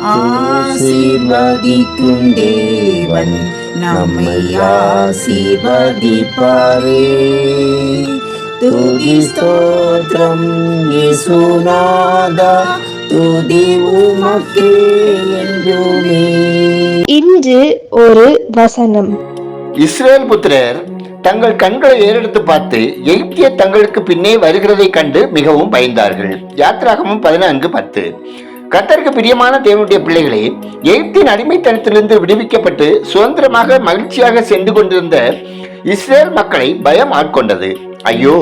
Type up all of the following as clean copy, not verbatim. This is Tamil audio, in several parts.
ஆசீர்வதிக்கும் தேவன் நம்மை ஆசீர்வதிப்பாரே. துதி ஸ்தோத்திரம் இயேசுநாதா, துதி உமக்கே என்றுமே. இன்று ஒரு வசனம். இஸ்ரேல் புத்திரர் தங்கள் கண்களை ஏறெடுத்து பார்த்து எகிப்திய தங்களுக்கு பின்னே வருகிறதை கண்டு மிகவும் பயந்தார்கள். யாத்திராகமம் 14:10. கர்த்தருக்கு பிரியமான தேவனுடைய பிள்ளைகளே, எகிப்தின் அடிமைத்தனத்திலிருந்து விடுவிக்கப்பட்டு சுதந்திரமாக மகிழ்ச்சியாக சென்று கொண்டிருந்த இஸ்ரேல் மக்களை பயம் ஆட்கொண்டது. ஐயோ,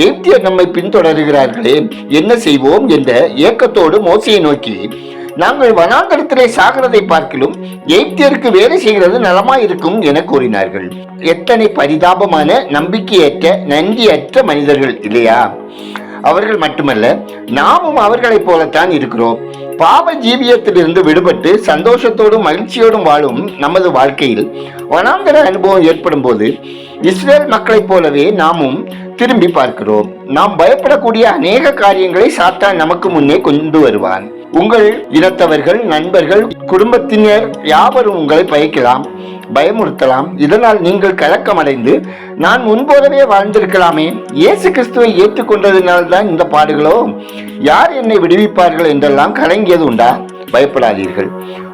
எகிப்தியர் நம்மை பின்தொடர்கிறார்களே, என்ன செய்வோம் என்ற ஏக்கத்தோடு மோசையை நோக்கி, நாங்கள் வனாந்தரத்திலே சாகிறதை பார்க்கிலும் எகிப்தியருக்கு வேலை செய்கிறது நலமாயிருக்கும் என கூறினார்கள். எத்தனை பரிதாபமான, நம்பிக்கையற்ற, நன்றியற்ற மனிதர்கள் இல்லையா? அவர்கள் மட்டுமல்ல, நாமும் அவர்களைப் போலத்தான் இருக்கிறோம். பாவ ஜீவியத்திலிருந்து விடுபட்டு சந்தோஷத்தோடும் மகிழ்ச்சியோடும் வாழும் நமது வாழ்க்கையில் வனாந்தர அனுபவம் ஏற்படும் போது இஸ்ரேல் மக்களைப் போலவே நாமும் திரும்பி பார்க்கிறோம். நாம் பயப்படக்கூடிய அநேக காரியங்களை சாத்தான் நமக்கு முன்னே கொண்டு வருவான். உங்கள் இனத்தவர்கள், நண்பர்கள், குடும்பத்தினர் யாவரும் உங்களை பயக்கலாம், பயமுறுத்தலாம். இதனால் நீங்கள் கலக்கமடைந்து, நான் முன்போலவே வாழ்ந்திருக்கலாமே, இயேசு கிறிஸ்துவை ஏற்றுக்கொண்டதினால்தான் இந்த பாடுகளோ, யார் என்னை விடுவிப்பார்கள் என்றெல்லாம் கலங்கியது உண்டா? பயப்படாதீர்கள்.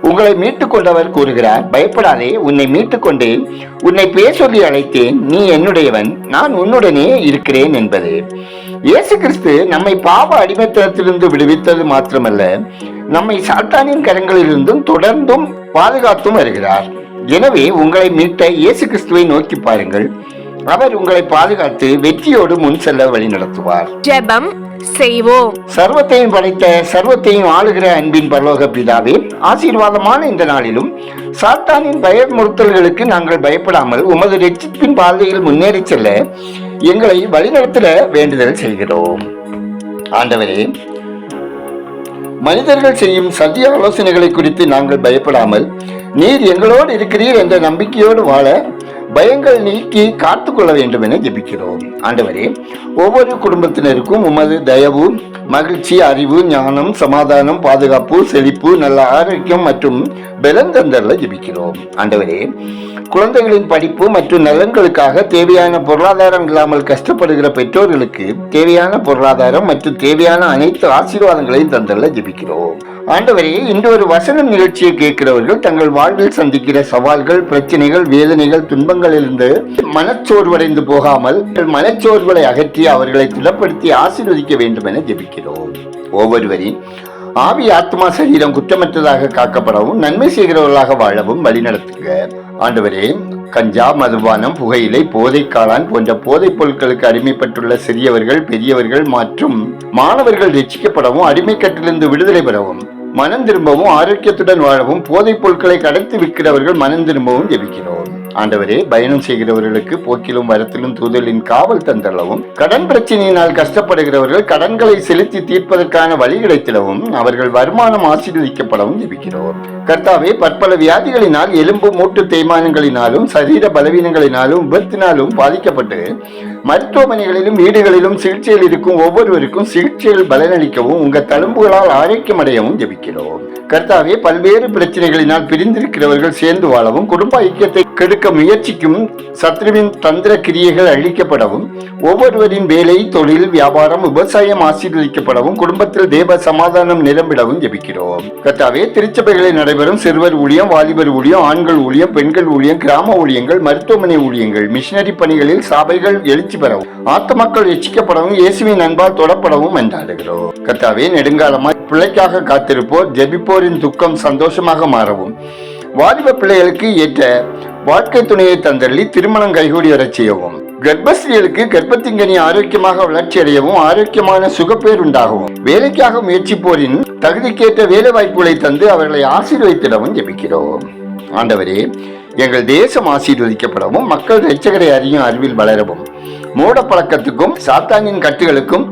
உங்களை மீட்டுக் கொண்டவர் கூறுகிறார், பயப்படாதே, உன்னை மீட்டுக் கொண்டேன், உன்னை பேர் சொல்லி அழைத்தேன், நீ என்னுடையவன், நான் உன்னுடனே இருக்கிறேன் என்பது. இயேசு கிறிஸ்து நம்மை பாவ அடிமைத்தனத்திலிருந்து விடுவித்தது மாத்திரமல்ல, நம்மை சாத்தானின் கரங்களிலிருந்தும் தொடர்ந்தும் பாதுகாத்தும் வருகிறார். எனவே உங்களை மீட்ட இயேசு கிறிஸ்துவை நோக்கி பாருங்கள். அவர் உங்களை பாதுகாத்து வெற்றியோடு முன் செல்ல வழி நடத்துவார். ஜெபம் செய்வோம். சர்வத்தையும் படைத்த, சர்வத்தையும் ஆளுகிற அன்பின் பரலோக பிதாவே, ஆசீர்வாதமான இந்த நாளிலும் சாத்தானின் பயமுறுத்தல்களுக்கு நாங்கள் பயப்படாமல் உமது ரட்சிப்பின் பாதையில் முன்னேறி செல்ல எங்களை வழிநடத்த வேண்டுதல் செய்கிறோம். ஆண்டவரே, மனிதர்கள் செய்யும் சதிய ஆலோசனைகளை குறித்து நாங்கள் பயப்படாமல் நீர் எங்களோடு இருக்கிறீர் என்ற நம்பிக்கையோடு வாழ பயங்கள் நீக்கி காத்துக்கொள்ள வேண்டும் என ஜெபிக்கிறோம். ஆண்டவரே, ஒவ்வொரு குடும்பத்தினருக்கும் உமது தயவு, மகிழ்ச்சி, அறிவு, ஞானம், சமாதானம், பாதுகாப்பு, செழிப்பு, நல்ல ஆரோக்கியம் மற்றும் பலன் தந்தரல ஜெபிக்கிறோம். ஆண்டவரே, குழந்தைகளின் படிப்பு மற்றும் நலன்களுக்காக தேவையான பொருளாதாரம் இல்லாமல் கஷ்டப்படுகிற பெற்றோர்களுக்கு தேவையான பொருளாதாரம் மற்றும் தேவையான அனைத்து ஆசீர்வாதங்களையும் தந்தரல ஜெபிக்கிறோம். ஆண்டவரே, இன்று ஒரு வசனம் நிகழ்ச்சியை கேட்கிறவர்கள் தங்கள் வாழ்வில் சந்திக்கிற சவால்கள், பிரச்சனைகள், வேதனைகள், துன்பங்களிலிருந்து மனச்சோர்வடைந்து போகாமல் மனச்சோர்வுகளை அகற்றி அவர்களை திடப்படுத்தி ஆசீர்வதிக்க வேண்டும் என ஜெபிக்கிறோம். ஒவ்வொருவரின் ஆவி, ஆத்மா, சரீரம் குற்றமற்றதாக காக்கப்படவும் நன்மை செய்கிறவர்களாக வாழவும் வழிநடத்துக. ஆண்டவரே, கஞ்சா, மதுபானம், புகையிலை, போதை காளான் போன்ற போதைப் பொருட்களுக்கு அடிமைப்பட்டுள்ள சிறியவர்கள், பெரியவர்கள் மற்றும் மாணவர்கள் ரட்சிக்கப்படவும் அடிமைக்கட்டிலிருந்து விடுதலை பெறவும் மனம் திரும்பவும் ஆரோக்கியத்துடன் வாழவும் போதைப் பொருட்களை கடத்தி விற்கிறவர்கள் மனம் திரும்பவும் ஜெபிக்கிறோம். ஆண்டவரே, பயணம் செய்கிறவர்களுக்கு போக்கிலும் வரத்திலும் தூதலின் காவல் தந்தளவும், கடன் பிரச்சனையினால் கஷ்டப்படுகிறவர்கள் கடன்களை செலுத்தி தீர்ப்பதற்கான வழி கிடைத்திடவும், அவர்கள் வருமானம் ஆசீர்வதிக்கப்படவும் ஜெபிக்கிறோம். கர்த்தாவே, பற்பல வியாதிகளினால், எலும்பு மூட்டு தேய்மானங்களினாலும் சரீர பலவீனங்களினாலும் விபத்தினாலும் பாதிக்கப்பட்டு மருத்துவமனைகளிலும் வீடுகளிலும் சிகிச்சையில் இருக்கும் ஒவ்வொருவருக்கும் சிகிச்சையில் பலனளிக்கவும் உங்கள் தழும்புகளால் ஆரோக்கியம் அடையவும் ஜெபிக்கிறோம். கர்த்தாவே, பல்வேறு பிரச்சனைகளினால் பிரிந்திருக்கிறவர்கள் சேர்ந்து வாழவும், குடும்ப ஐக்கியத்தை கெடுக்க முயற்சிக்கும் சத்ருவின் தந்திர கிரியைகள் அழிக்கப்படவும், ஒவ்வொருவரின் வேலை, தொழில், வியாபாரம், விவசாயம் ஆசீர்வதிக்கப்படவும், குடும்பத்தில் தேவ சமாதானம் நிரம்பிடவும் ஜெபிக்கிறோம். கர்த்தாவே, திருச்சபைகளில் நடைபெறும் சிறுவர் ஊழியம், வாலிபர் ஊழியம், ஆண்கள் ஊழியம், பெண்கள் ஊழியம், கிராம ஊழியங்கள், மருத்துவமனை ஊழியங்கள், மிஷனரி பணிகளில் சபைகள் எழுச்சி பெறவும், ஆத்து மக்கள் ரட்சிக்கப்படவும், இயேசுவின் அன்பால் தொடப்படவும் என்றாடுகிறோம். கர்த்தாவே, நெடுங்காலமாய் பிள்ளைக்காக காத்திருப்போர், ஜெபிப்போரின் துக்கம் சந்தோஷமாக மாறவும், வாலிப பிள்ளைகளுக்கு ஏற்ற வாழ்க்கை துணையை தந்தள்ளி திருமணம் கைகூடி வரச் செய்யவும், கர்ப்பஸ்திரிகளுக்கு கர்ப்பத்திங்கனி ஆரோக்கியமாக வளர்ச்சி அடையவும், ஆரோக்கியமான சுகப்பேர் உண்டாகவும், வேலைக்காக முயற்சிப்போரின் தகுதிக்கேற்ற வேலை வாய்ப்புகளை தந்து அவர்களை ஆசீர்வதித்திடவும் ஜெபிக்கிறோம். ஆண்டவரே, எங்கள் தேசம் ஆசீர்வதிக்கப்படவும், மக்கள் இரட்சகரை அறியும் அறிவில் வளரவும், மூட பழக்கத்துக்கும் சாத்தானின் கட்டுகளுக்கும்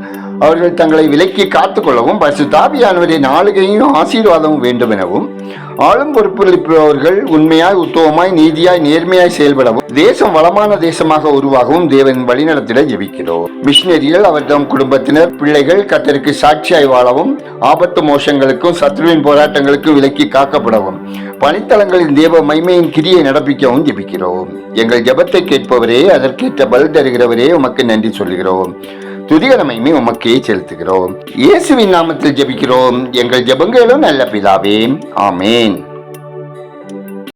அவர்கள் தங்களை விலக்கி காத்துக்கொள்ளவும் பரிசுத்தாவியானவரின் ஆளுகையும் ஆசீர்வாதமும் வேண்டும் எனவும் ஆளும் பொறுப்பளிப்பவர்கள் உண்மையாய் உத்தவமாய் நீதியாய் நேர்மையாய் செயல்படவும் தேசம் வளமான தேசமாக உருவாகவும் தேவன் வழிநடத்திட ஜெபிக்கிறோம். மிஷினரிகள் அவர்தம் குடும்பத்தினர் பிள்ளைகள் கர்த்தருக்கு சாட்சியாய் வாழவும் ஆபத்து மோசங்களுக்கும் சத்ருவின் போராட்டங்களுக்கும் விலக்கி காக்கப்படவும் பணித்தளங்களின் தேவ மைமையின் கிரியை நடப்பிக்கவும் ஜெபிக்கிறோம். எங்கள் ஜெபத்தை கேட்பவரே, அதற்கேற்ற பதில் தருகிறவரே, உமக்கு நன்றி சொல்கிறோம். துதிகரமையுமே உமக்கே செலுத்துகிறோம். இயேசுவின் நாமத்தில் ஜெபிக்கிறோம் எங்கள் ஜெபங்களும் நல்ல பிதாவே, ஆமேன்.